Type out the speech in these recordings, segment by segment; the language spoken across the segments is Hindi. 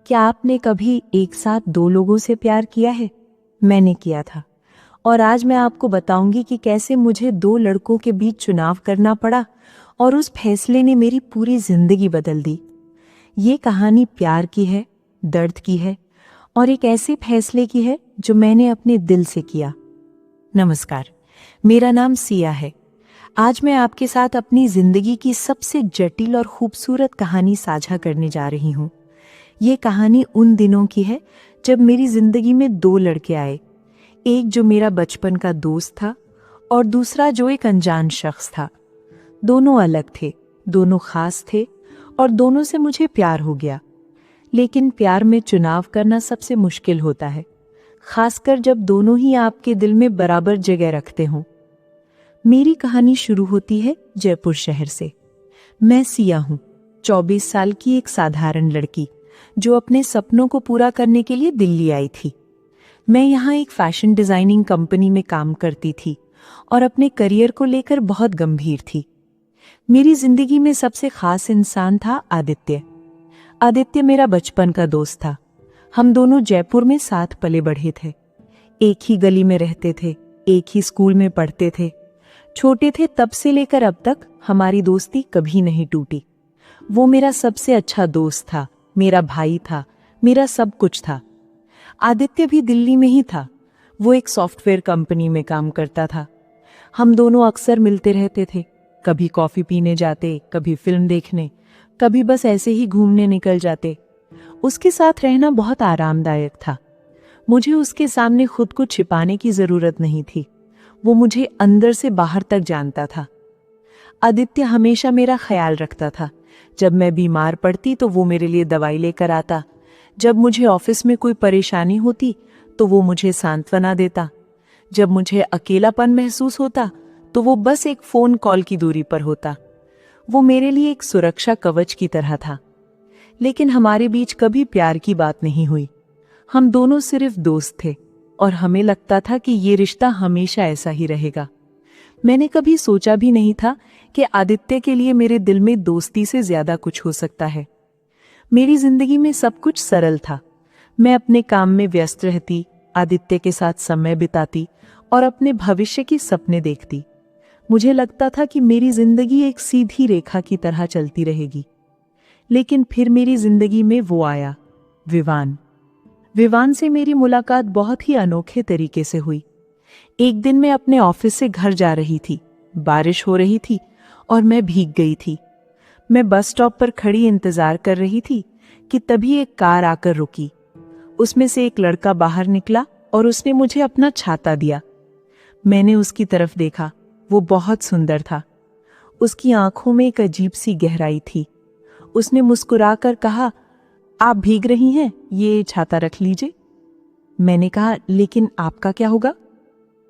क्या आपने कभी एक साथ दो लोगों से प्यार किया है? मैंने किया था। और आज मैं आपको बताऊंगी कि कैसे मुझे दो लड़कों के बीच चुनाव करना पड़ा और उस फैसले ने मेरी पूरी जिंदगी बदल दी। ये कहानी प्यार की है, दर्द की है और एक ऐसे फैसले की है जो मैंने अपने दिल से किया। नमस्कार, मेरा नाम सिया है। आज मैं आपके साथ अपनी जिंदगी की सबसे जटिल और खूबसूरत कहानी साझा करने जा रही हूँ। ये कहानी उन दिनों की है जब मेरी जिंदगी में दो लड़के आए, एक जो मेरा बचपन का दोस्त था और दूसरा जो एक अनजान शख्स था। दोनों अलग थे, दोनों खास थे और दोनों से मुझे प्यार हो गया। लेकिन प्यार में चुनाव करना सबसे मुश्किल होता है, खासकर जब दोनों ही आपके दिल में बराबर जगह रखते हों। मेरी कहानी शुरू होती है जयपुर शहर से। मैं सिया हूँ, 24 साल की एक साधारण लड़की जो अपने सपनों को पूरा करने के लिए दिल्ली आई थी। मैं यहाँ एक फैशन डिजाइनिंग कंपनी में काम करती थी और अपने करियर को लेकर बहुत गंभीर थी। मेरी जिंदगी में सबसे खास इंसान था आदित्य। आदित्य मेरा बचपन का दोस्त था। हम दोनों जयपुर में साथ पले बढ़े थे, एक ही गली में रहते थे, एक ही स्कूल में पढ़ते थे। छोटे थे तब से लेकर अब तक हमारी दोस्ती कभी नहीं टूटी। वो मेरा सबसे अच्छा दोस्त था, मेरा भाई था, मेरा सब कुछ था। आदित्य भी दिल्ली में ही था। वो एक सॉफ्टवेयर कंपनी में काम करता था। हम दोनों अक्सर मिलते रहते थे, कभी कॉफी पीने जाते, कभी फिल्म देखने, कभी बस ऐसे ही घूमने निकल जाते। उसके साथ रहना बहुत आरामदायक था। मुझे उसके सामने खुद को छिपाने की जरूरत नहीं थी। वो मुझे अंदर से बाहर तक जानता था। आदित्य हमेशा मेरा ख्याल रखता था। जब मैं बीमार पड़ती तो वो मेरे लिए दवाई लेकर आता। जब मुझे ऑफिस में कोई परेशानी होती तो वो मुझे सांत्वना देता। जब मुझे अकेलापन महसूस होता तो वो बस एक फोन कॉल की दूरी पर होता। वो मेरे लिए एक सुरक्षा कवच की तरह था। लेकिन हमारे बीच कभी प्यार की बात नहीं हुई। हम दोनों सिर्फ दोस्त थे और हमें लगता था कि ये रिश्ता हमेशा ऐसा ही रहेगा। मैंने कभी सोचा भी नहीं था कि आदित्य के लिए मेरे दिल में दोस्ती से ज्यादा कुछ हो सकता है। मेरी जिंदगी में सब कुछ सरल था। मैं अपने काम में व्यस्त रहती, आदित्य के साथ समय बिताती और अपने भविष्य की सपने देखती। मुझे लगता था कि मेरी जिंदगी एक सीधी रेखा की तरह चलती रहेगी। लेकिन फिर मेरी जिंदगी में वो आया, विवान। विवान से मेरी मुलाकात बहुत ही अनोखे तरीके से हुई। एक दिन मैं अपने ऑफिस से घर जा रही थी। बारिश हो रही थी और मैं भीग गई थी। मैं बस स्टॉप पर खड़ी इंतजार कर रही थी कि तभी एक कार आकर रुकी। उसमें से एक लड़का बाहर निकला और उसने मुझे अपना छाता दिया। मैंने उसकी तरफ देखा। वो बहुत सुंदर था। उसकी आंखों में एक अजीब सी गहराई थी। उसने मुस्कुराकर कहा, आप भीग रही हैं, ये छाता रख लीजिए। मैंने कहा, लेकिन आपका क्या होगा?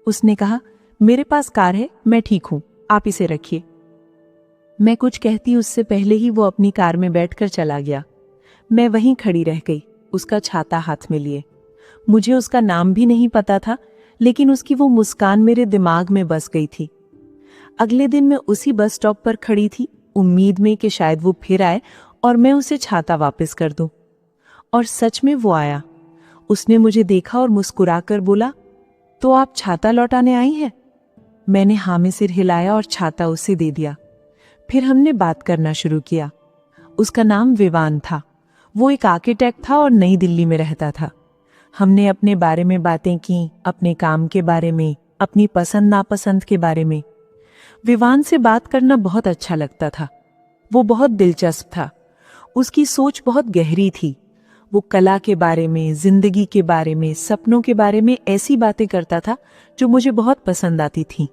उसने कहा, मेरे पास कार है, मैं ठीक हूं, आप इसे रखिए। मैं कुछ कहती उससे पहले ही वो अपनी कार में बैठकर चला गया। मैं वहीं खड़ी रह गई, उसका छाता हाथ में लिए। मुझे उसका नाम भी नहीं पता था, लेकिन उसकी वो मुस्कान मेरे दिमाग में बस गई थी। अगले दिन मैं उसी बस स्टॉप पर खड़ी थी, उम्मीद में कि शायद वो फिर आए और मैं उसे छाता वापस कर दूं। और सच में वो आया। उसने मुझे देखा और मुस्कुराकर बोला, तो आप छाता लौटाने आई हैं? मैंने हाँ में सिर हिलाया और छाता उसे दे दिया। फिर हमने बात करना शुरू किया। उसका नाम विवान था। वो एक आर्किटेक्ट था और नई दिल्ली में रहता था। हमने अपने बारे में बातें की, अपने काम के बारे में, अपनी पसंद नापसंद के बारे में। विवान से बात करना बहुत अच्छा लगता था। वो बहुत दिलचस्प था। उसकी सोच बहुत गहरी थी। वो कला के बारे में, जिंदगी के बारे में, सपनों के बारे में ऐसी बातें करता था जो मुझे बहुत पसंद आती थीं।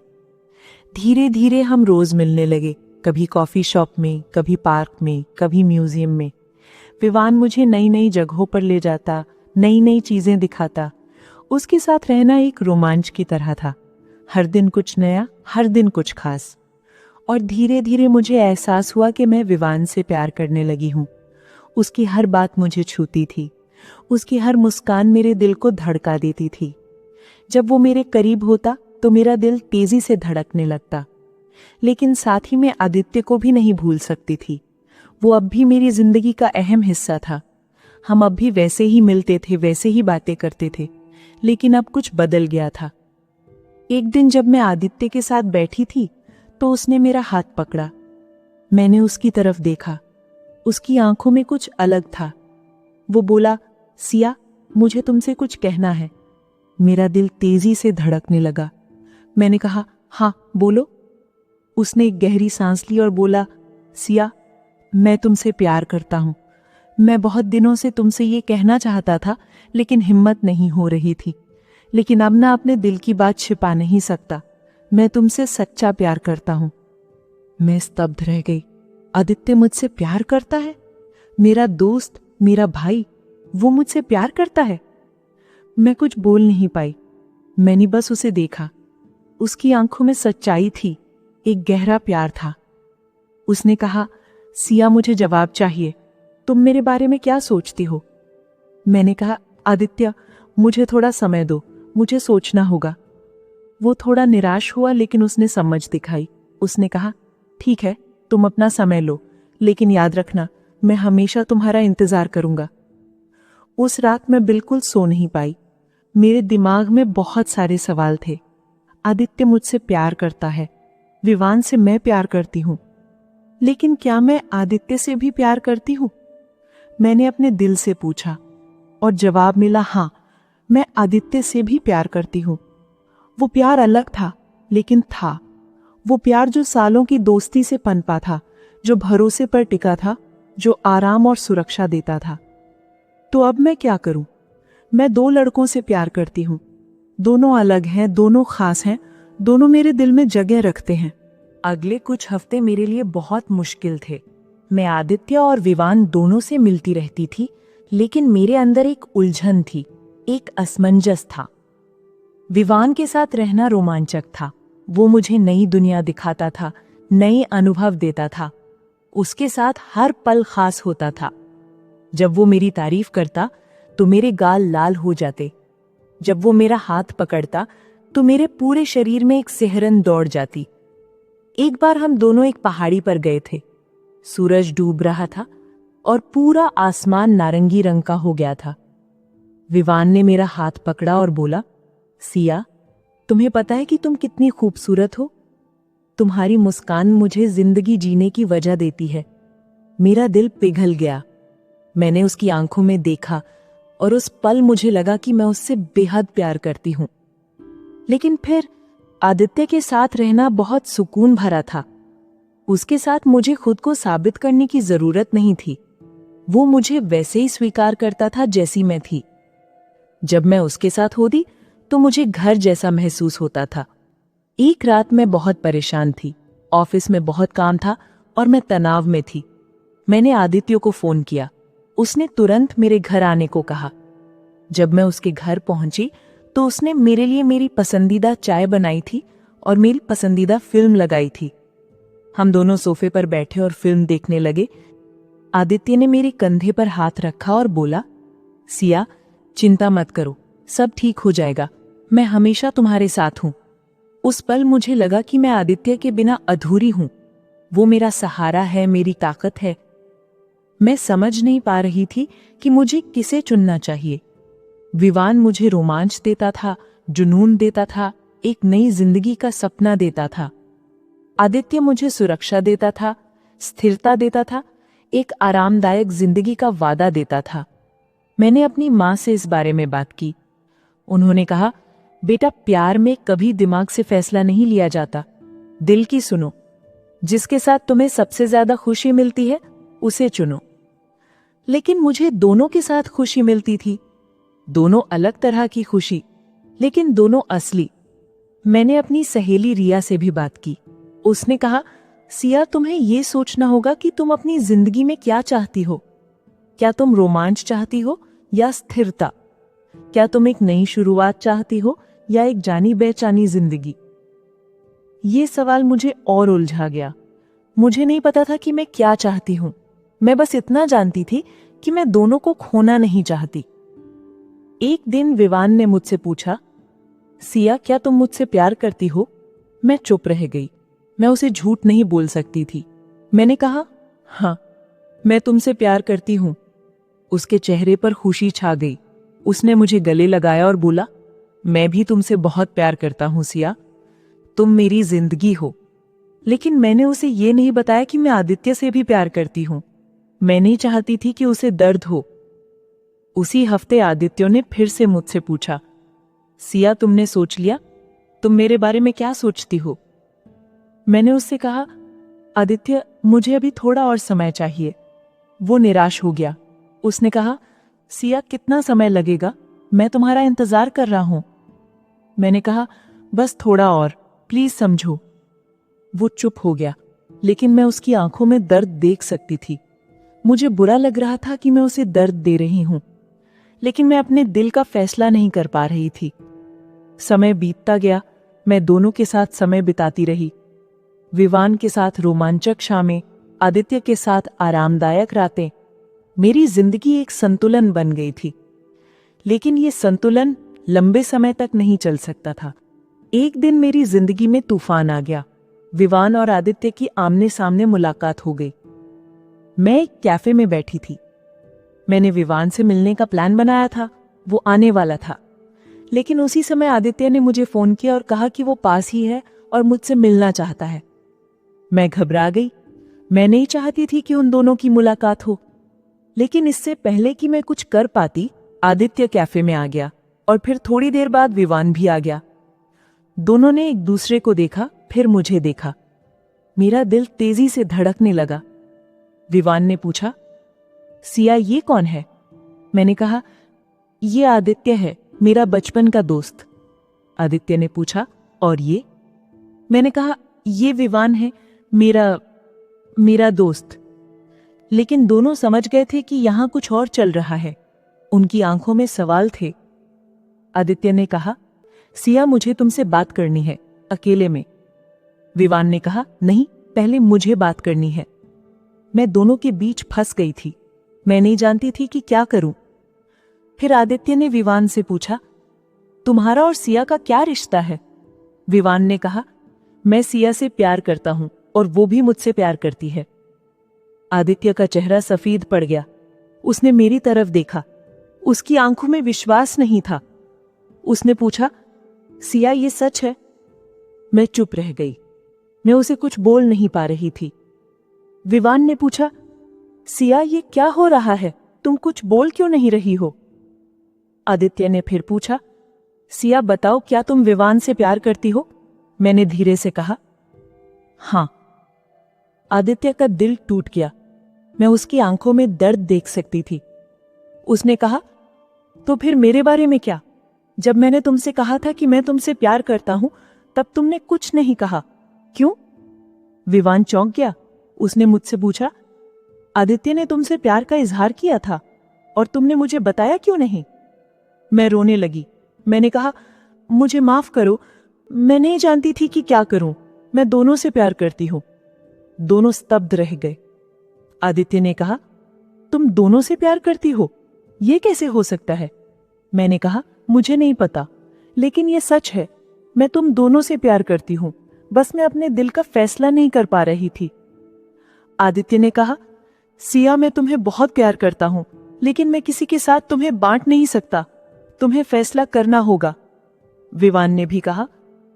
धीरे धीरे हम रोज मिलने लगे, कभी कॉफी शॉप में, कभी पार्क में, कभी म्यूजियम में। विवान मुझे नई नई जगहों पर ले जाता, नई नई चीजें दिखाता। उसके साथ रहना एक रोमांच की तरह था। हर दिन कुछ नया, हर दिन कुछ खास। और धीरे धीरे मुझे एहसास हुआ कि मैं विवान से प्यार करने लगी हूँ। उसकी हर बात मुझे छूती थी। उसकी हर मुस्कान मेरे दिल को धड़का देती थी। जब वो मेरे करीब होता तो मेरा दिल तेजी से धड़कने लगता। लेकिन साथ ही मैं आदित्य को भी नहीं भूल सकती थी। वो अब भी मेरी जिंदगी का अहम हिस्सा था। हम अब भी वैसे ही मिलते थे, वैसे ही बातें करते थे, लेकिन अब कुछ बदल गया था। एक दिन जब मैं आदित्य के साथ बैठी थी तो उसने मेरा हाथ पकड़ा। मैंने उसकी तरफ देखा। उसकी आंखों में कुछ अलग था। वो बोला, सिया, मुझे तुमसे कुछ कहना है। मेरा दिल तेजी से धड़कने लगा। मैंने कहा, हाँ बोलो। उसने एक गहरी सांस ली और बोला, सिया, मैं तुमसे प्यार करता हूं। मैं बहुत दिनों से तुमसे ये कहना चाहता था, लेकिन हिम्मत नहीं हो रही थी। लेकिन अब ना अपने दिल की बात छिपा नहीं सकता। मैं तुमसे सच्चा प्यार करता हूं। मैं स्तब्ध रह गई। आदित्य मुझसे प्यार करता है? मेरा दोस्त, मेरा भाई, वो मुझसे प्यार करता है? मैं कुछ बोल नहीं पाई। मैंने बस उसे देखा। उसकी आंखों में सच्चाई थी, एक गहरा प्यार था। उसने कहा, सिया, मुझे जवाब चाहिए। तुम मेरे बारे में क्या सोचती हो? मैंने कहा, आदित्य, मुझे थोड़ा समय दो, मुझे सोचना होगा। वो थोड़ा निराश हुआ, लेकिन उसने समझ दिखाई। उसने कहा, ठीक है, तुम अपना समय लो, लेकिन याद रखना, मैं हमेशा तुम्हारा इंतजार करूंगा। उस रात मैं बिल्कुल सो नहीं पाई। मेरे दिमाग में बहुत सारे सवाल थे। आदित्य मुझसे प्यार करता है, विवान से मैं प्यार करती हूं, लेकिन क्या मैं आदित्य से भी प्यार करती हूं? मैंने अपने दिल से पूछा और जवाब मिला, हाँ, मैं आदित्य से भी प्यार करती हूं। वो प्यार अलग था, लेकिन था। वो प्यार जो सालों की दोस्ती से पनपा था, जो भरोसे पर टिका था, जो आराम और सुरक्षा देता था। तो अब मैं क्या करूं? मैं दो लड़कों से प्यार करती हूं। दोनों अलग हैं, दोनों खास हैं, दोनों मेरे दिल में जगह रखते हैं। अगले कुछ हफ्ते मेरे लिए बहुत मुश्किल थे। मैं आदित्य और विवान दोनों से मिलती रहती थी, लेकिन मेरे अंदर एक उलझन थी, एक असमंजस था। विवान के साथ रहना रोमांचक था। वो मुझे नई दुनिया दिखाता था, नए अनुभव देता था। उसके साथ हर पल खास होता था। जब वो मेरी तारीफ करता तो मेरे गाल लाल हो जाते। जब वो मेरा हाथ पकड़ता तो मेरे पूरे शरीर में एक सिहरन दौड़ जाती। एक बार हम दोनों एक पहाड़ी पर गए थे। सूरज डूब रहा था और पूरा आसमान नारंगी रंग का हो गया था। विवान ने मेरा हाथ पकड़ा और बोला, सिया, तुम्हें पता है कि तुम कितनी खूबसूरत हो? तुम्हारी मुस्कान मुझे जिंदगी जीने की वजह देती है। मेरा दिल पिघल गया। मैंने उसकी आंखों में देखा और उस पल मुझे लगा कि मैं उससे बेहद प्यार करती हूं। लेकिन फिर आदित्य के साथ रहना बहुत सुकून भरा था। उसके साथ मुझे खुद को साबित करने की जरूरत नहीं थी। वो मुझे वैसे ही स्वीकार करता था जैसी मैं थी। जब मैं उसके साथ होती तो मुझे घर जैसा महसूस होता था। एक रात मैं बहुत परेशान थी। ऑफिस में बहुत काम था और मैं तनाव में थी। मैंने आदित्य को फोन किया। उसने तुरंत मेरे घर आने को कहा। जब मैं उसके घर पहुंची तो उसने मेरे लिए मेरी पसंदीदा चाय बनाई थी और मेरी पसंदीदा फिल्म लगाई थी। हम दोनों सोफे पर बैठे और फिल्म देखने लगे। आदित्य ने मेरे कंधे पर हाथ रखा और बोला, सिया, चिंता मत करो, सब ठीक हो जाएगा। मैं हमेशा तुम्हारे साथ हूं। उस पल मुझे लगा कि मैं आदित्य के बिना अधूरी हूं। वो मेरा सहारा है, मेरी ताकत है। मैं समझ नहीं पा रही थी कि मुझे किसे चुनना चाहिए। विवान मुझे रोमांच देता था, जुनून देता था, एक नई जिंदगी का सपना देता था। आदित्य मुझे सुरक्षा देता था, स्थिरता देता था, एक आरामदायक जिंदगी का वादा देता था। मैंने अपनी माँ से इस बारे में बात की। उन्होंने कहा, बेटा, प्यार में कभी दिमाग से फैसला नहीं लिया जाता, दिल की सुनो। जिसके साथ तुम्हें सबसे ज्यादा खुशी मिलती है उसे चुनो। लेकिन मुझे दोनों के साथ खुशी मिलती थी, दोनों अलग तरह की खुशी, लेकिन दोनों असली। मैंने अपनी सहेली रिया से भी बात की। उसने कहा, सिया, तुम्हें यह सोचना होगा कि तुम अपनी जिंदगी में क्या चाहती हो। क्या तुम रोमांच चाहती हो या स्थिरता? क्या तुम एक नई शुरुआत चाहती हो या एक जानी बेचानी जिंदगी? ये सवाल मुझे और उलझा गया। मुझे नहीं पता था कि मैं क्या चाहती हूं। मैं बस इतना जानती थी कि मैं दोनों को खोना नहीं चाहती। एक दिन विवान ने मुझसे पूछा, सिया, क्या तुम मुझसे प्यार करती हो? मैं चुप रह गई। मैं उसे झूठ नहीं बोल सकती थी। मैंने कहा, हाँ, मैं तुमसे प्यार करती हूं। उसके चेहरे पर खुशी छा गई। उसने मुझे गले लगाया और बोला, मैं भी तुमसे बहुत प्यार करता हूं सिया, तुम मेरी जिंदगी हो। लेकिन मैंने उसे ये नहीं बताया कि मैं आदित्य से भी प्यार करती हूं। मैं नहीं चाहती थी कि उसे दर्द हो। उसी हफ्ते आदित्य ने फिर से मुझसे पूछा, सिया तुमने सोच लिया, तुम मेरे बारे में क्या सोचती हो? मैंने उससे कहा, आदित्य मुझे अभी थोड़ा और समय चाहिए। वो निराश हो गया। उसने कहा, सिया कितना समय लगेगा, मैं तुम्हारा इंतजार कर रहा हूं। मैंने कहा, बस थोड़ा और, प्लीज समझो। वो चुप हो गया, लेकिन मैं उसकी आंखों में दर्द देख सकती थी। मुझे बुरा लग रहा था कि मैं उसे दर्द दे रही हूं, लेकिन मैं अपने दिल का फैसला नहीं कर पा रही थी। समय बीतता गया, मैं दोनों के साथ समय बिताती रही। विवान के साथ रोमांचक शामें, आदित्य के साथ आरामदायक रातें। मेरी जिंदगी एक संतुलन बन गई थी। लेकिन ये संतुलन लंबे समय तक नहीं चल सकता था। एक दिन मेरी जिंदगी में तूफान आ गया। विवान और आदित्य की आमने सामने मुलाकात हो गई। मैं एक कैफे में बैठी थी। मैंने विवान से मिलने का प्लान बनाया था, वो आने वाला था। लेकिन उसी समय आदित्य ने मुझे फोन किया और कहा कि वो पास ही है और मुझसे मिलना चाहता है। मैं घबरा गई। मैं नहीं चाहती थी कि उन दोनों की मुलाकात हो। लेकिन इससे पहले कि मैं कुछ कर पाती, आदित्य कैफे में आ गया और फिर थोड़ी देर बाद विवान भी आ गया। दोनों ने एक दूसरे को देखा, फिर मुझे देखा। मेरा दिल तेजी से धड़कने लगा। विवान ने पूछा, सिया ये कौन है? मैंने कहा, ये आदित्य है, मेरा बचपन का दोस्त। आदित्य ने पूछा, और ये? मैंने कहा, ये विवान है, मेरा दोस्त। लेकिन दोनों समझ गए थे कि यहां कुछ और चल रहा है। उनकी आंखों में सवाल थे। आदित्य ने कहा, सिया मुझे तुमसे बात करनी है, अकेले में। विवान ने कहा, नहीं, पहले मुझे बात करनी है। मैं दोनों के बीच फंस गई थी। मैं नहीं जानती थी कि क्या करूं। फिर आदित्य ने विवान से पूछा, तुम्हारा और सिया का क्या रिश्ता है? विवान ने कहा, मैं सिया से प्यार करता हूं और वो भी मुझसे प्यार करती है। आदित्य का चेहरा सफेद पड़ गया। उसने मेरी तरफ देखा। उसकी आंखों में विश्वास नहीं था। उसने पूछा, सिया ये सच है? मैं चुप रह गई। मैं उसे कुछ बोल नहीं पा रही थी। विवान ने पूछा, सिया ये क्या हो रहा है, तुम कुछ बोल क्यों नहीं रही हो? आदित्य ने फिर पूछा, सिया बताओ, क्या तुम विवान से प्यार करती हो? मैंने धीरे से कहा, हां। आदित्य का दिल टूट गया। मैं उसकी आंखों में दर्द देख सकती थी। उसने कहा, तो फिर मेरे बारे में क्या? जब मैंने तुमसे कहा था कि मैं तुमसे प्यार करता हूं, तब तुमने कुछ नहीं कहा, क्यों? विवान चौंक गया। उसने मुझसे पूछा, आदित्य ने तुमसे प्यार का इजहार किया था और तुमने मुझे बताया क्यों नहीं? मैं रोने लगी। मैंने कहा, मुझे माफ करो, मैं नहीं जानती थी कि क्या करूं। मैं दोनों से प्यार करती हूं। दोनों स्तब्ध रह गए। आदित्य ने कहा, तुम दोनों से प्यार करती हो? यह कैसे हो सकता है? मैंने कहा, मुझे नहीं पता, लेकिन यह सच है। मैं तुम दोनों से प्यार करती हूं, बस मैं अपने दिल का फैसला नहीं कर पा रही थी। आदित्य ने कहा, सिया मैं तुम्हें बहुत प्यार करता हूं, लेकिन मैं किसी के साथ तुम्हें बांट नहीं सकता। तुम्हें फैसला करना होगा। विवान ने भी कहा,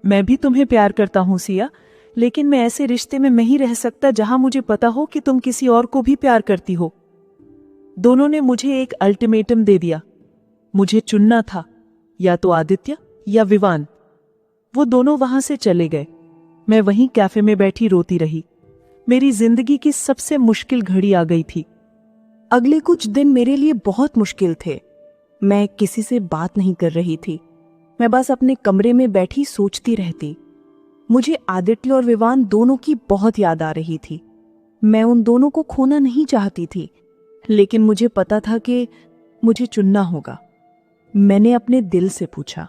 मैं भी तुम्हें प्यार करता हूं सिया, लेकिन मैं ऐसे रिश्ते में नहीं रह सकता जहां मुझे पता हो कि तुम किसी और को भी प्यार करती हो। दोनों ने मुझे एक अल्टीमेटम दे दिया। मुझे चुनना था, या तो आदित्य या विवान। वो दोनों वहां से चले गए। मैं वहीं कैफे में बैठी रोती रही। मेरी जिंदगी की सबसे मुश्किल घड़ी आ गई थी। अगले कुछ दिन मेरे लिए बहुत मुश्किल थे। मैं किसी से बात नहीं कर रही थी। मैं बस अपने कमरे में बैठी सोचती रहती। मुझे आदित्य और विवान दोनों की बहुत याद आ रही थी। मैं उन दोनों को खोना नहीं चाहती थी, लेकिन मुझे पता था कि मुझे चुनना होगा। मैंने अपने दिल से पूछा,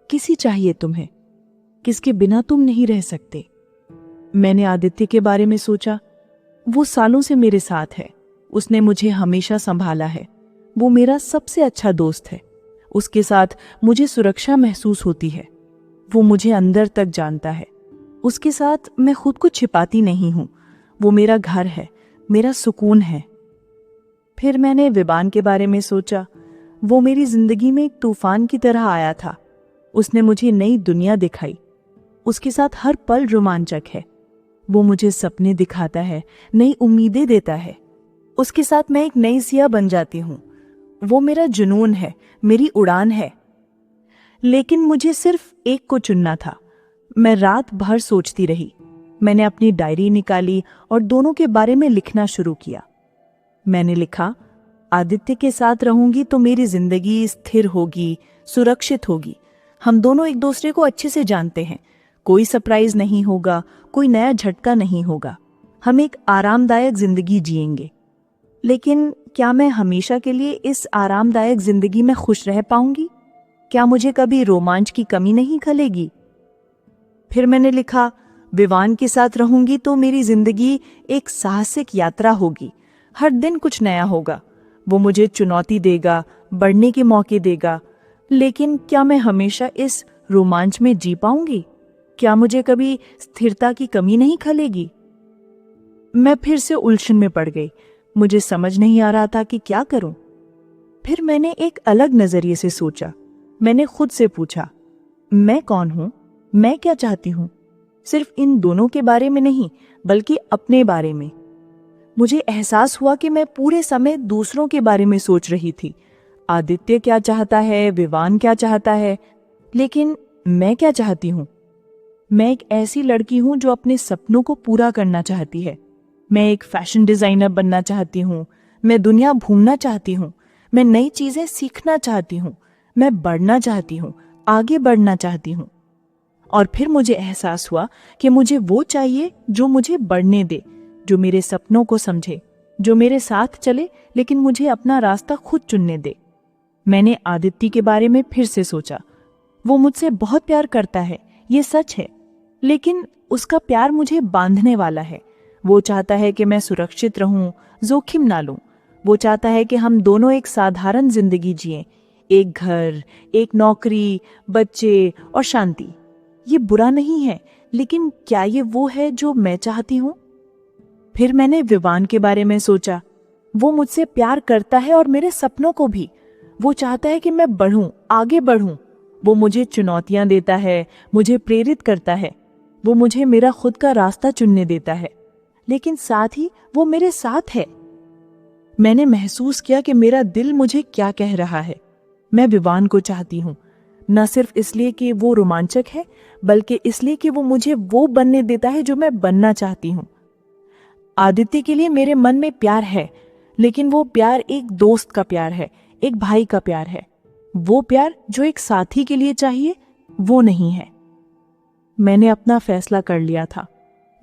किसी चाहिए तुम्हें? किसके बिना तुम नहीं रह सकते? मैंने आदित्य के बारे में सोचा। वो सालों से मेरे साथ है। उसने मुझे हमेशा संभाला है। वो मेरा सबसे अच्छा दोस्त है। उसके साथ मुझे सुरक्षा महसूस होती है। वो मुझे अंदर तक जानता है। उसके साथ मैं खुद को छिपाती नहीं हूं। वो मेरा घर है, मेरा सुकून है। फिर मैंने विवान के बारे में सोचा। वो मेरी जिंदगी में एक तूफान की तरह आया था। उसने मुझे नई दुनिया दिखाई। उसके साथ हर पल रोमांचक है। वो मुझे सपने दिखाता है, नई उम्मीदें देता है। उसके साथ मैं एक नई सिया बन जाती हूँ। वो मेरा जुनून है, मेरी उड़ान है। लेकिन मुझे सिर्फ एक को चुनना था। मैं रात भर सोचती रही। मैंने अपनी डायरी निकाली और दोनों के बारे में लिखना शुरू किया। मैंने लिखा, आदित्य के साथ रहूंगी तो मेरी जिंदगी स्थिर होगी, सुरक्षित होगी। हम दोनों एक दूसरे को अच्छे से जानते हैं। कोई सरप्राइज नहीं होगा, कोई नया झटका नहीं होगा। हम एक आरामदायक जिंदगी जिएंगे। लेकिन क्या मैं हमेशा के लिए इस आरामदायक जिंदगी में खुश रह पाऊंगी? क्या मुझे कभी रोमांच की कमी नहीं खलेगी? फिर मैंने लिखा, विवान के साथ रहूंगी तो मेरी जिंदगी एक साहसिक यात्रा होगी। हर दिन कुछ नया होगा। वो मुझे चुनौती देगा, बढ़ने के मौके देगा। लेकिन क्या मैं हमेशा इस रोमांच में जी पाऊंगी? क्या मुझे कभी स्थिरता की कमी नहीं खलेगी? मैं फिर से उलझन में पड़ गई। मुझे समझ नहीं आ रहा था कि क्या करूं। फिर मैंने एक अलग नजरिए से सोचा। मैंने खुद से पूछा, मैं कौन हूं? मैं क्या चाहती हूं? सिर्फ इन दोनों के बारे में नहीं, बल्कि अपने बारे में। मुझे एहसास हुआ कि मैं पूरे समय दूसरों के बारे में सोच रही थी। आदित्य क्या चाहता है, विवान क्या चाहता है, लेकिन मैं क्या चाहती हूँ? मैं एक ऐसी लड़की हूँ जो अपने सपनों को पूरा करना चाहती है। मैं एक फैशन डिजाइनर बनना चाहती हूँ। मैं दुनिया घूमना चाहती हूँ। मैं नई चीजें सीखना चाहती हूँ। मैं बढ़ना चाहती हूँ, आगे बढ़ना चाहती हूँ। और फिर मुझे एहसास हुआ कि मुझे वो चाहिए जो मुझे बढ़ने दे, जो मेरे सपनों को समझे, जो मेरे साथ चले, लेकिन मुझे अपना रास्ता खुद चुनने दे। मैंने आदित्य के बारे में फिर से सोचा। वो मुझसे बहुत प्यार करता है, ये सच है। लेकिन उसका प्यार मुझे बांधने वाला है। वो चाहता है कि मैं सुरक्षित रहूं, जोखिम ना लूं। वो चाहता है कि हम दोनों एक साधारण जिंदगी जिएं, एक घर, एक नौकरी, बच्चे और शांति। ये बुरा नहीं है, लेकिन क्या ये वो है जो मैं चाहती हूँ? फिर मैंने विवान के बारे में सोचा। वो मुझसे प्यार करता है और मेरे सपनों को भी। वो चाहता है कि मैं बढ़ूं, आगे बढ़ूं। वो मुझे चुनौतियां देता है, मुझे प्रेरित करता है। वो मुझे मेरा खुद का रास्ता चुनने देता है, लेकिन साथ ही वो मेरे साथ है। मैंने महसूस किया कि मेरा दिल मुझे क्या कह रहा है। मैं विवान को चाहती हूँ, न सिर्फ इसलिए कि वो रोमांचक है, बल्कि इसलिए कि वो मुझे वो बनने देता है जो मैं बनना चाहती हूँ। आदित्य के लिए मेरे मन में प्यार है, लेकिन वो प्यार एक दोस्त का प्यार है, एक भाई का प्यार है। वो प्यार जो एक साथी के लिए चाहिए, वो नहीं है। मैंने अपना फैसला कर लिया था।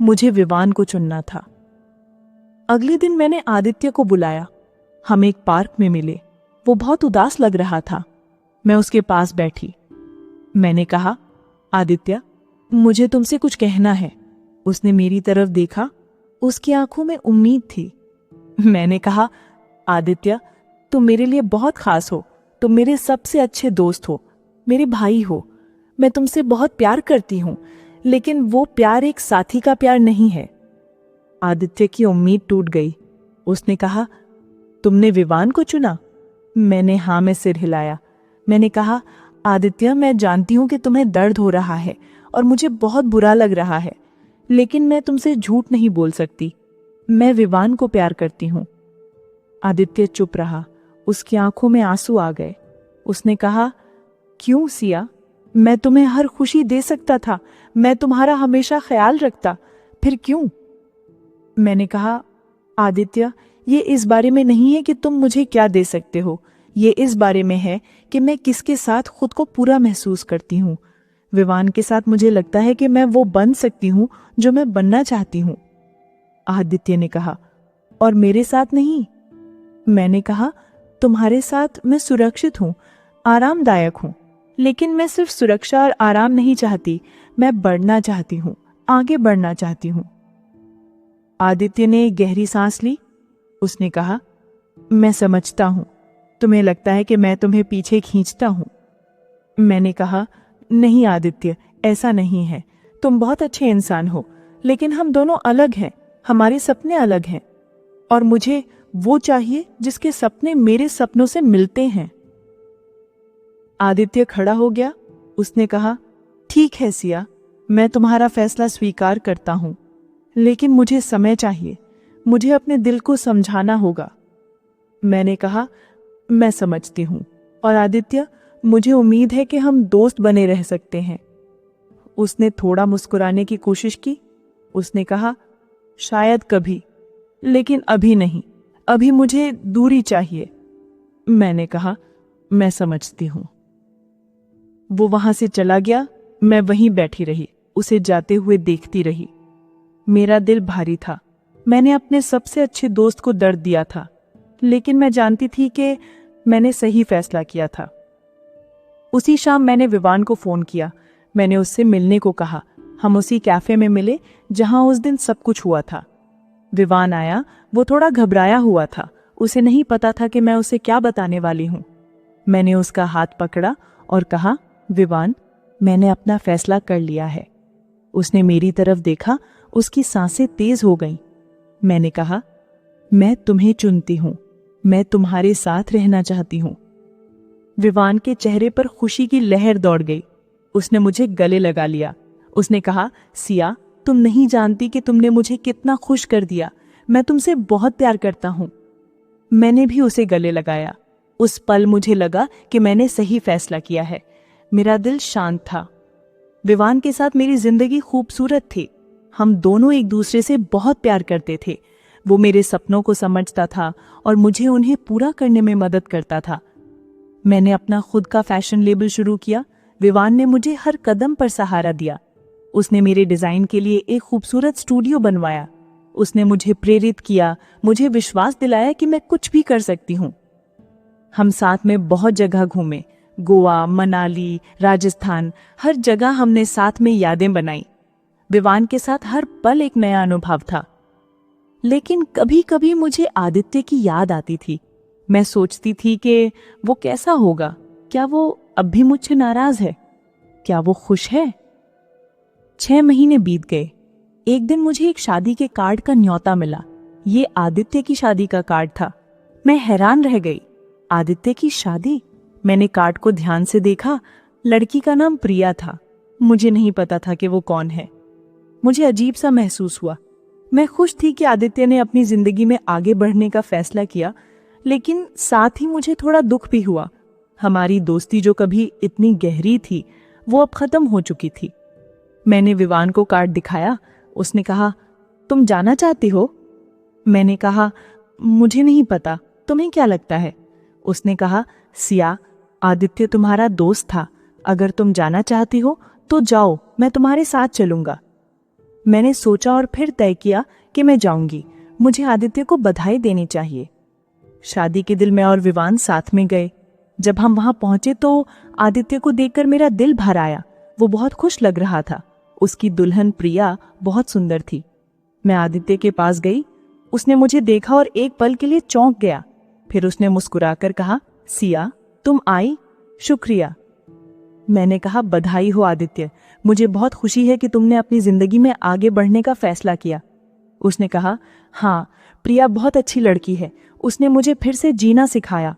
मुझे विवान को चुनना था। अगले दिन मैंने आदित्य को बुलाया। हम एक पार्क में मिले। वो बहुत उदास लग रहा था। मैं उसके पास बैठी। मैंने कहा, आदित्य, मुझे तुमसे कुछ कहना है। उसने मेरी तरफ देखा। उसकी आंखों में उम्मीद थी। मैंने कहा, आदित्य, तुम मेरे लिए बहुत खास हो। तुम मेरे सबसे अच्छे दोस्त हो, मेरे भाई हो। मैं तुमसे बहुत प्यार करती हूँ, लेकिन वो प्यार एक साथी का प्यार नहीं है। आदित्य की उम्मीद टूट गई। उसने कहा, तुमने विवान को चुना? मैंने हाँ में सिर हिलाया। मैंने कहा, आदित्य, मैं जानती हूं कि तुम्हें दर्द हो रहा है और मुझे बहुत बुरा लग रहा है, लेकिन मैं तुमसे झूठ नहीं बोल सकती। मैं विवान को प्यार करती हूं। आदित्य चुप रहा। उसकी आंखों में आंसू आ गए। उसने कहा, क्यों सिया? मैं तुम्हें हर खुशी दे सकता था। मैं तुम्हारा हमेशा ख्याल रखता। फिर क्यों? मैंने कहा, आदित्य, ये इस बारे में नहीं है कि तुम मुझे क्या दे सकते हो। ये इस बारे में है कि मैं किसके साथ खुद को पूरा महसूस करती हूँ। विवान के साथ मुझे लगता है कि मैं वो बन सकती हूँ जो मैं बनना चाहती हूँ। आदित्य ने कहा, और मेरे साथ नहीं? मैंने कहा, तुम्हारे साथ मैं सुरक्षित हूँ, आरामदायक हूँ। लेकिन मैं सिर्फ सुरक्षा और आराम नहीं चाहती। मैं बढ़ना चाहती हूँ, आगे बढ़ना चाहती हूँ। आदित्य ने गहरी सांस ली। उसने कहा, मैं समझता हूं। तुम्हें लगता है कि मैं तुम्हें पीछे खींचता हूं। मैंने कहा, नहीं आदित्य, ऐसा नहीं है। तुम बहुत अच्छे इंसान हो, लेकिन हम दोनों अलग हैं। हमारे सपने अलग हैं। और मुझे वो चाहिए जिसके सपने मेरे सपनों से मिलते हैं। आदित्य खड़ा हो गया। उसने कहा, ठीक है सिया, मैं तुम्हारा फैसला स्वीकार करता हूं, लेकिन मुझे समय चाहिए। मुझे अपने दिल को समझाना होगा। मैंने कहा, मैं समझती हूं, और आदित्य, मुझे उम्मीद है कि हम दोस्त बने रह सकते हैं। उसने थोड़ा मुस्कुराने की कोशिश की। उसने कहा, शायद कभी, लेकिन अभी नहीं। अभी मुझे दूरी चाहिए। मैंने कहा, मैं समझती हूं। वो वहां से चला गया। मैं वहीं बैठी रही, उसे जाते हुए देखती रही। मेरा दिल भारी था। मैंने अपने सबसे अच्छे दोस्त को दर्द दिया था, लेकिन मैं जानती थी कि मैंने सही फैसला किया था। उसी शाम मैंने विवान को फोन किया। मैंने उससे मिलने को कहा। हम उसी कैफे में मिले जहां उस दिन सब कुछ हुआ था। विवान आया। वो थोड़ा घबराया हुआ था। उसे नहीं पता था कि मैं उसे क्या बताने वाली हूं। मैंने उसका हाथ पकड़ा और कहा, विवान, मैंने अपना फैसला कर लिया है। उसने मेरी तरफ देखा। उसकी सांसें तेज हो गईं। मैंने कहा, मैं तुम्हें चुनती हूं। मैं तुम्हारे साथ रहना चाहती हूं। विवान के चेहरे पर खुशी की लहर दौड़ गई। उसने मुझे गले लगा लिया। उसने कहा, सिया, तुम नहीं जानती कि तुमने मुझे कितना खुश कर दिया। मैं तुमसे बहुत प्यार करता हूं। मैंने भी उसे गले लगाया। उस पल मुझे लगा कि मैंने सही फैसला किया है। मेरा दिल शांत था। विवान के साथ मेरी जिंदगी खूबसूरत थी। हम दोनों एक दूसरे से बहुत प्यार करते थे। वो मेरे सपनों को समझता था और मुझे उन्हें पूरा करने में मदद करता था। मैंने अपना खुद का फैशन लेबल शुरू किया। विवान ने मुझे हर कदम पर सहारा दिया। उसने मेरे डिजाइन के लिए एक खूबसूरत स्टूडियो बनवाया। उसने मुझे प्रेरित किया, मुझे विश्वास दिलाया कि मैं कुछ भी कर सकती हूँ। हम साथ में बहुत जगह घूमे, गोवा, मनाली, राजस्थान, हर जगह हमने साथ में यादें बनाई। विवान के साथ हर पल एक नया अनुभव था। लेकिन कभी कभी मुझे आदित्य की याद आती थी। मैं सोचती थी कि वो कैसा होगा। क्या वो अब भी मुझसे नाराज है? क्या वो खुश है? 6 महीने बीत गए। एक दिन मुझे एक शादी के कार्ड का न्योता मिला। ये आदित्य की शादी का कार्ड था। मैं हैरान रह गई। आदित्य की शादी? मैंने कार्ड को ध्यान से देखा। लड़की का नाम प्रिया था। मुझे नहीं पता था कि वो कौन है। मुझे अजीब सा महसूस हुआ। मैं खुश थी कि आदित्य ने अपनी जिंदगी में आगे बढ़ने का फैसला किया, लेकिन साथ ही मुझे थोड़ा दुख भी हुआ। हमारी दोस्ती जो कभी इतनी गहरी थी, वो अब खत्म हो चुकी थी। मैंने विवान को कार्ड दिखाया। उसने कहा, तुम जाना चाहती हो? मैंने कहा, मुझे नहीं पता, तुम्हें क्या लगता है? उसने कहा, सिया, आदित्य तुम्हारा दोस्त था। अगर तुम जाना चाहती हो तो जाओ, मैं तुम्हारे साथ चलूंगा। मैंने सोचा और फिर तय किया कि मैं जाऊंगी। मुझे आदित्य को बधाई देनी चाहिए। शादी के दिन मैं और विवान साथ में गए। जब हम वहां पहुंचे तो आदित्य को देखकर मेरा दिल भर आया। वो बहुत खुश लग रहा था। उसकी दुल्हन प्रिया बहुत सुंदर थी। मैं आदित्य के पास गई। उसने मुझे देखा और एक पल के लिए चौंक गया। फिर उसने मुस्कुराकर कहा, सिया, तुम आई? शुक्रिया। मैंने कहा, बधाई हो आदित्य। मुझे बहुत खुशी है कि तुमने अपनी जिंदगी में आगे बढ़ने का फैसला किया। उसने कहा, हाँ, प्रिया बहुत अच्छी लड़की है। उसने मुझे फिर से जीना सिखाया।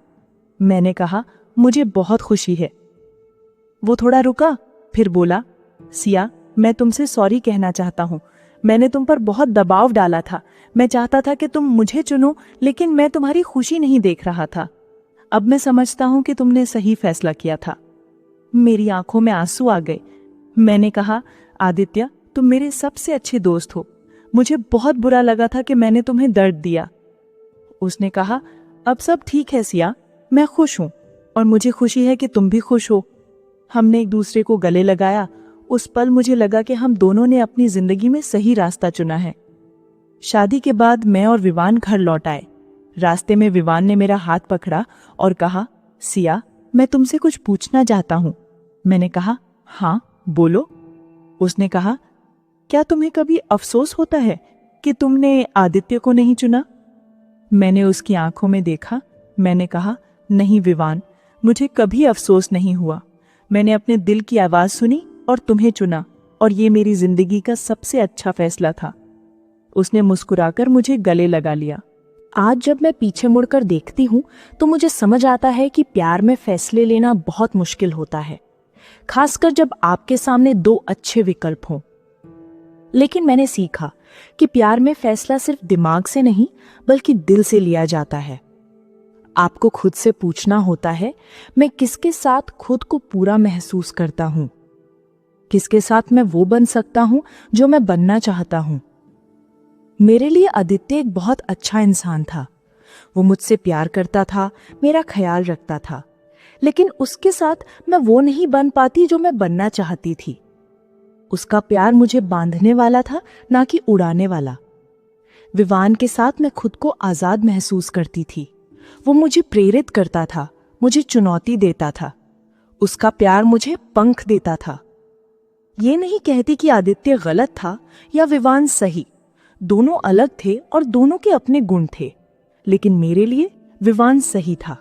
मैंने कहा, मुझे बहुत खुशी है। वो थोड़ा रुका, फिर बोला, सिया, मैं तुमसे सॉरी कहना चाहता हूँ। मैंने तुम पर बहुत दबाव डाला था। मैं चाहता था कि तुम मुझे चुनो, लेकिन मैं तुम्हारी खुशी नहीं देख रहा था। अब मैं समझता हूँ कि तुमने सही फैसला किया था। मेरी आंखों में आंसू आ गए। मैंने कहा, आदित्य, तुम मेरे सबसे अच्छे दोस्त हो। मुझे बहुत बुरा लगा था कि मैंने तुम्हें दर्द दिया। उसने कहा, अब सब ठीक है सिया, मैं खुश हूं और मुझे खुशी है कि तुम भी खुश हो। हमने एक दूसरे को गले लगाया। उस पल मुझे लगा कि हम दोनों ने अपनी जिंदगी में सही रास्ता चुना है। शादी के बाद मैं और विवान घर लौट आए। रास्ते में विवान ने मेरा हाथ पकड़ा और कहा, सिया, मैं तुमसे कुछ पूछना चाहता हूं। मैंने कहा, हाँ, बोलो। उसने कहा, क्या तुम्हें कभी अफसोस होता है कि तुमने आदित्य को नहीं चुना? मैंने उसकी आंखों में देखा। मैंने कहा, नहीं विवान, मुझे कभी अफसोस नहीं हुआ। मैंने अपने दिल की आवाज सुनी और तुम्हें चुना, और ये मेरी जिंदगी का सबसे अच्छा फैसला था। उसने मुस्कुराकर मुझे गले लगा लिया। आज जब मैं पीछे मुड़कर देखती हूँ तो मुझे समझ आता है कि प्यार में फैसले लेना बहुत मुश्किल होता है, खासकर जब आपके सामने दो अच्छे विकल्प हों। लेकिन मैंने सीखा कि प्यार में फैसला सिर्फ दिमाग से नहीं बल्कि दिल से लिया जाता है। आपको खुद से पूछना होता है, मैं किसके साथ खुद को पूरा महसूस करता हूं, किसके साथ मैं वो बन सकता हूं जो मैं बनना चाहता हूं। मेरे लिए आदित्य एक बहुत अच्छा इंसान था। वो मुझसे प्यार करता था, मेरा ख्याल रखता था, लेकिन उसके साथ मैं वो नहीं बन पाती जो मैं बनना चाहती थी। उसका प्यार मुझे बांधने वाला था, ना कि उड़ाने वाला। विवान के साथ मैं खुद को आजाद महसूस करती थी। वो मुझे प्रेरित करता था, मुझे चुनौती देता था। उसका प्यार मुझे पंख देता था। ये नहीं कहती कि आदित्य गलत था या विवान सही। दोनों अलग थे और दोनों के अपने गुण थे, लेकिन मेरे लिए विवान सही था।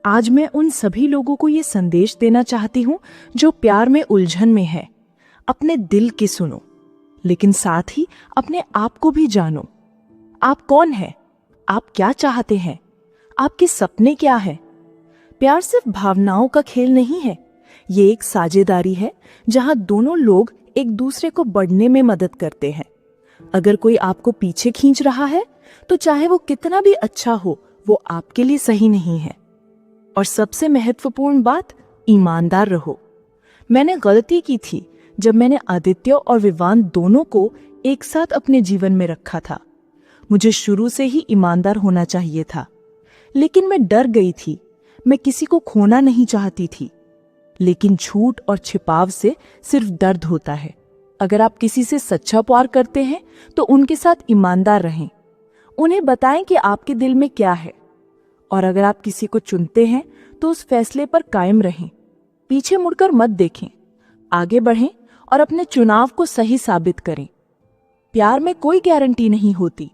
आज मैं उन सभी लोगों को ये संदेश देना चाहती हूँ जो प्यार में उलझन में है। अपने दिल की सुनो, लेकिन साथ ही अपने आप को भी जानो। आप कौन हैं? आप क्या चाहते हैं? आपके सपने क्या हैं? प्यार सिर्फ भावनाओं का खेल नहीं है, ये एक साझेदारी है जहां दोनों लोग एक दूसरे को बढ़ने में मदद करते हैं। अगर कोई आपको पीछे खींच रहा है तो चाहे वो कितना भी अच्छा हो, वो आपके लिए सही नहीं है। और सबसे महत्वपूर्ण बात, ईमानदार रहो। मैंने गलती की थी जब मैंने आदित्य और विवान दोनों को एक साथ अपने जीवन में रखा था। मुझे शुरू से ही ईमानदार होना चाहिए था, लेकिन मैं डर गई थी। मैं किसी को खोना नहीं चाहती थी। लेकिन झूठ और छिपाव से सिर्फ दर्द होता है। अगर आप किसी से सच्चा प्यार करते हैं तो उनके साथ ईमानदार रहें। उन्हें बताएं कि आपके दिल में क्या है। और अगर आप किसी को चुनते हैं तो उस फैसले पर कायम रहें। पीछे मुड़कर मत देखें, आगे बढ़ें और अपने चुनाव को सही साबित करें। प्यार में कोई गारंटी नहीं होती।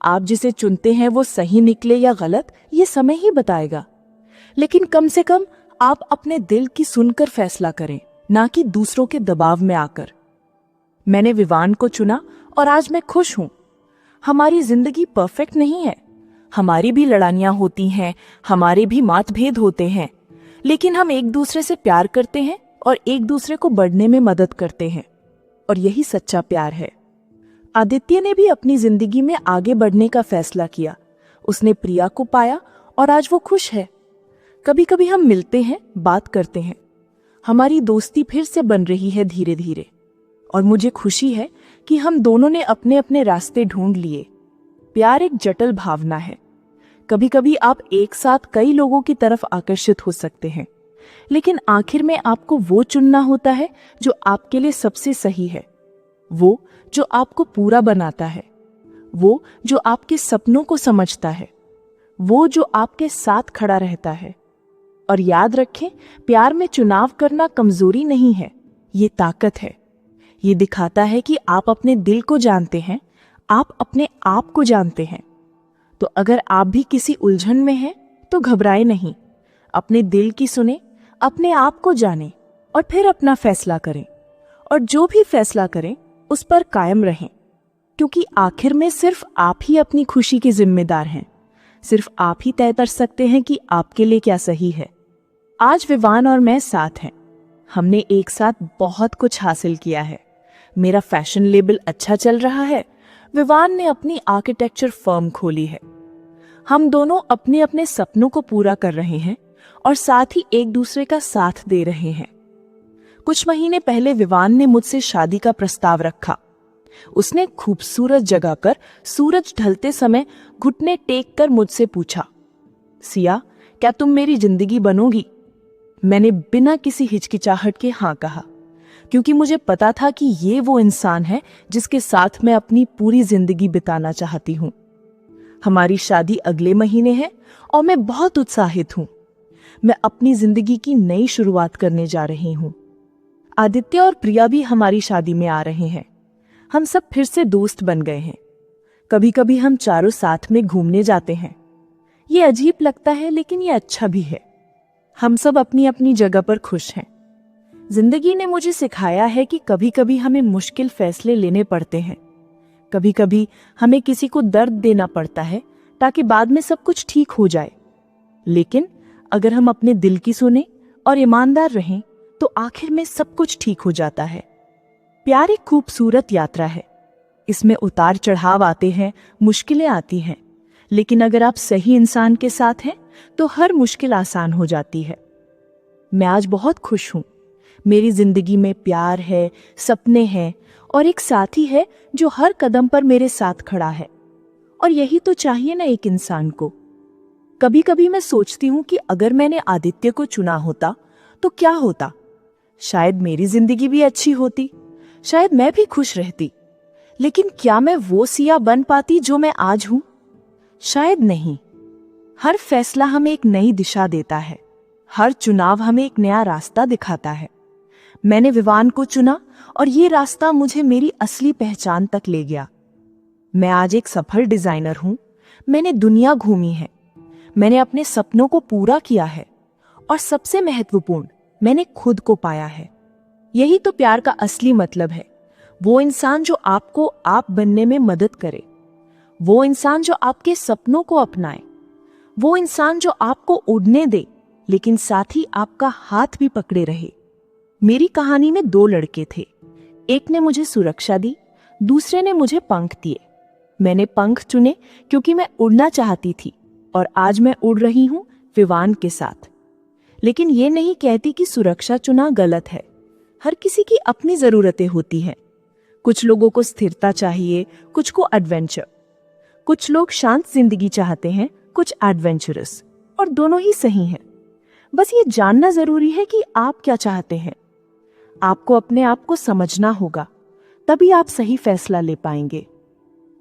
आप जिसे चुनते हैं वो सही निकले या गलत, ये समय ही बताएगा। लेकिन कम से कम आप अपने दिल की सुनकर फैसला करें, ना कि दूसरों के दबाव में आकर। मैंने विवान को चुना और आज मैं खुश हूं। हमारी जिंदगी परफेक्ट नहीं है। हमारी भी लड़ाइयां होती हैं, हमारे भी मतभेद होते हैं, लेकिन हम एक दूसरे से प्यार करते हैं और एक दूसरे को बढ़ने में मदद करते हैं। और यही सच्चा प्यार है। आदित्य ने भी अपनी जिंदगी में आगे बढ़ने का फैसला किया। उसने प्रिया को पाया और आज वो खुश है। कभी कभी हम मिलते हैं, बात करते हैं। हमारी दोस्ती फिर से बन रही है धीरे धीरे। और मुझे खुशी है कि हम दोनों ने अपने अपने रास्ते ढूंढ लिए। प्यार एक जटिल भावना है। कभी कभी आप एक साथ कई लोगों की तरफ आकर्षित हो सकते हैं, लेकिन आखिर में आपको वो चुनना होता है जो आपके लिए सबसे सही है, वो जो आपको पूरा बनाता है, वो जो आपके सपनों को समझता है, वो जो आपके साथ खड़ा रहता है। और याद रखें, प्यार में चुनाव करना कमजोरी नहीं है, ये ताकत है। ये दिखाता है कि आप अपने दिल को जानते हैं, आप अपने आप को जानते हैं। तो अगर आप भी किसी उलझन में हैं तो घबराए नहीं। अपने दिल की सुने, अपने आप को जानें और फिर अपना फैसला करें। और जो भी फैसला करें उस पर कायम रहें, क्योंकि आखिर में सिर्फ आप ही अपनी खुशी के जिम्मेदार हैं। सिर्फ आप ही तय कर सकते हैं कि आपके लिए क्या सही है। आज विवान और मैं साथ हैं। हमने एक साथ बहुत कुछ हासिल किया है। मेरा फैशन लेबल अच्छा चल रहा है। विवान ने अपनी आर्किटेक्चर फर्म खोली है। हम दोनों अपने अपने सपनों को पूरा कर रहे हैं और साथ ही एक दूसरे का साथ दे रहे हैं। कुछ महीने पहले विवान ने मुझसे शादी का प्रस्ताव रखा। उसने खूबसूरत जगह पर सूरज ढलते समय घुटने टेक कर मुझसे पूछा, सिया, क्या तुम मेरी जिंदगी बनोगी? मैंने बिना किसी हिचकिचाहट के हाँ कहा, क्योंकि मुझे पता था कि ये वो इंसान है जिसके साथ मैं अपनी पूरी जिंदगी बिताना चाहती हूँ। हमारी शादी अगले महीने है और मैं बहुत उत्साहित हूँ। मैं अपनी जिंदगी की नई शुरुआत करने जा रही हूँ। आदित्य और प्रिया भी हमारी शादी में आ रहे हैं। हम सब फिर से दोस्त बन गए हैं। कभी कभी हम चारों साथ में घूमने जाते हैं। ये अजीब लगता है, लेकिन ये अच्छा भी है। हम सब अपनी अपनी जगह पर खुश हैं। जिंदगी ने मुझे सिखाया है कि कभी कभी हमें मुश्किल फैसले लेने पड़ते हैं। कभी कभी हमें किसी को दर्द देना पड़ता है, ताकि बाद में सब कुछ ठीक हो जाए। लेकिन अगर हम अपने दिल की सुने और ईमानदार रहें तो आखिर में सब कुछ ठीक हो जाता है। प्यार एक खूबसूरत यात्रा है। इसमें उतार चढ़ाव आते हैं, मुश्किलें आती हैं, लेकिन अगर आप सही इंसान के साथ हैं तो हर मुश्किल आसान हो जाती है। मैं आज बहुत खुश हूं। मेरी जिंदगी में प्यार है, सपने हैं और एक साथी है जो हर कदम पर मेरे साथ खड़ा है। और यही तो चाहिए ना एक इंसान को। कभी कभी मैं सोचती हूँ कि अगर मैंने आदित्य को चुना होता तो क्या होता। शायद मेरी जिंदगी भी अच्छी होती, शायद मैं भी खुश रहती। लेकिन क्या मैं वो सिया बन पाती जो मैं आज हूं? शायद नहीं। हर फैसला हमें एक नई दिशा देता है, हर चुनाव हमें एक नया रास्ता दिखाता है। मैंने विवान को चुना और ये रास्ता मुझे मेरी असली पहचान तक ले गया। मैं आज एक सफल डिजाइनर हूं। मैंने दुनिया घूमी है, मैंने अपने सपनों को पूरा किया है और सबसे महत्वपूर्ण, मैंने खुद को पाया है। यही तो प्यार का असली मतलब है। वो इंसान जो आपको आप बनने में मदद करे, वो इंसान जो आपके सपनों को अपनाए, वो इंसान जो आपको उड़ने दे लेकिन साथ ही आपका हाथ भी पकड़े रहे। मेरी कहानी में 2 लड़के थे। एक ने मुझे सुरक्षा दी, दूसरे ने मुझे पंख दिए। मैंने पंख चुने क्योंकि मैं उड़ना चाहती थी और आज मैं उड़ रही हूं विवान के साथ। लेकिन ये नहीं कहती कि सुरक्षा चुना गलत है। हर किसी की अपनी जरूरतें होती हैं। कुछ लोगों को स्थिरता चाहिए, कुछ को एडवेंचर। कुछ लोग शांत जिंदगी चाहते हैं, कुछ एडवेंचरस, और दोनों ही सही हैं। बस ये जानना जरूरी है कि आप क्या चाहते हैं। आपको अपने आप को समझना होगा, तभी आप सही फैसला ले पाएंगे।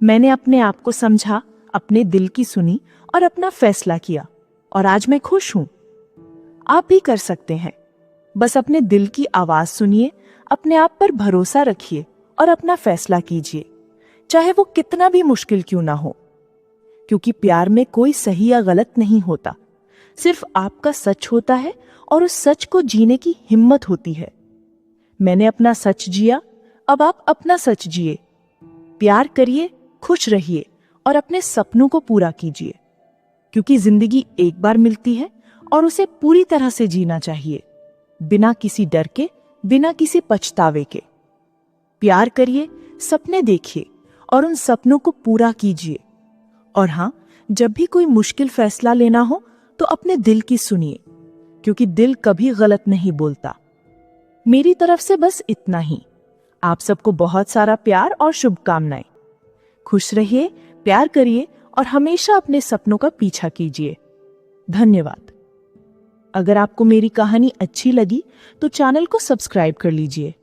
मैंने अपने आप को समझा, अपने दिल की सुनी और अपना फैसला किया, और आज मैं खुश हूं। आप भी कर सकते हैं। बस अपने दिल की आवाज सुनिए, अपने आप पर भरोसा रखिए और अपना फैसला कीजिए, चाहे वो कितना भी मुश्किल क्यों ना हो। क्योंकि प्यार में कोई सही या गलत नहीं होता, सिर्फ आपका सच होता है और उस सच को जीने की हिम्मत होती है। मैंने अपना सच जिया, अब आप अपना सच जिए। प्यार करिए, खुश रहिए और अपने सपनों को पूरा कीजिए। क्योंकि जिंदगी एक बार मिलती है और उसे पूरी तरह से जीना चाहिए, बिना किसी डर के, बिना किसी पछतावे के। प्यार करिए, सपने देखिए और उन सपनों को पूरा कीजिए। और हाँ, जब भी कोई मुश्किल फैसला लेना हो तो अपने दिल की सुनिए, क्योंकि दिल कभी गलत नहीं बोलता। मेरी तरफ से बस इतना ही। आप सबको बहुत सारा प्यार और शुभकामनाएं। खुश रहिए, प्यार करिए और हमेशा अपने सपनों का पीछा कीजिए। धन्यवाद। अगर आपको मेरी कहानी अच्छी लगी तो चैनल को सब्सक्राइब कर लीजिए।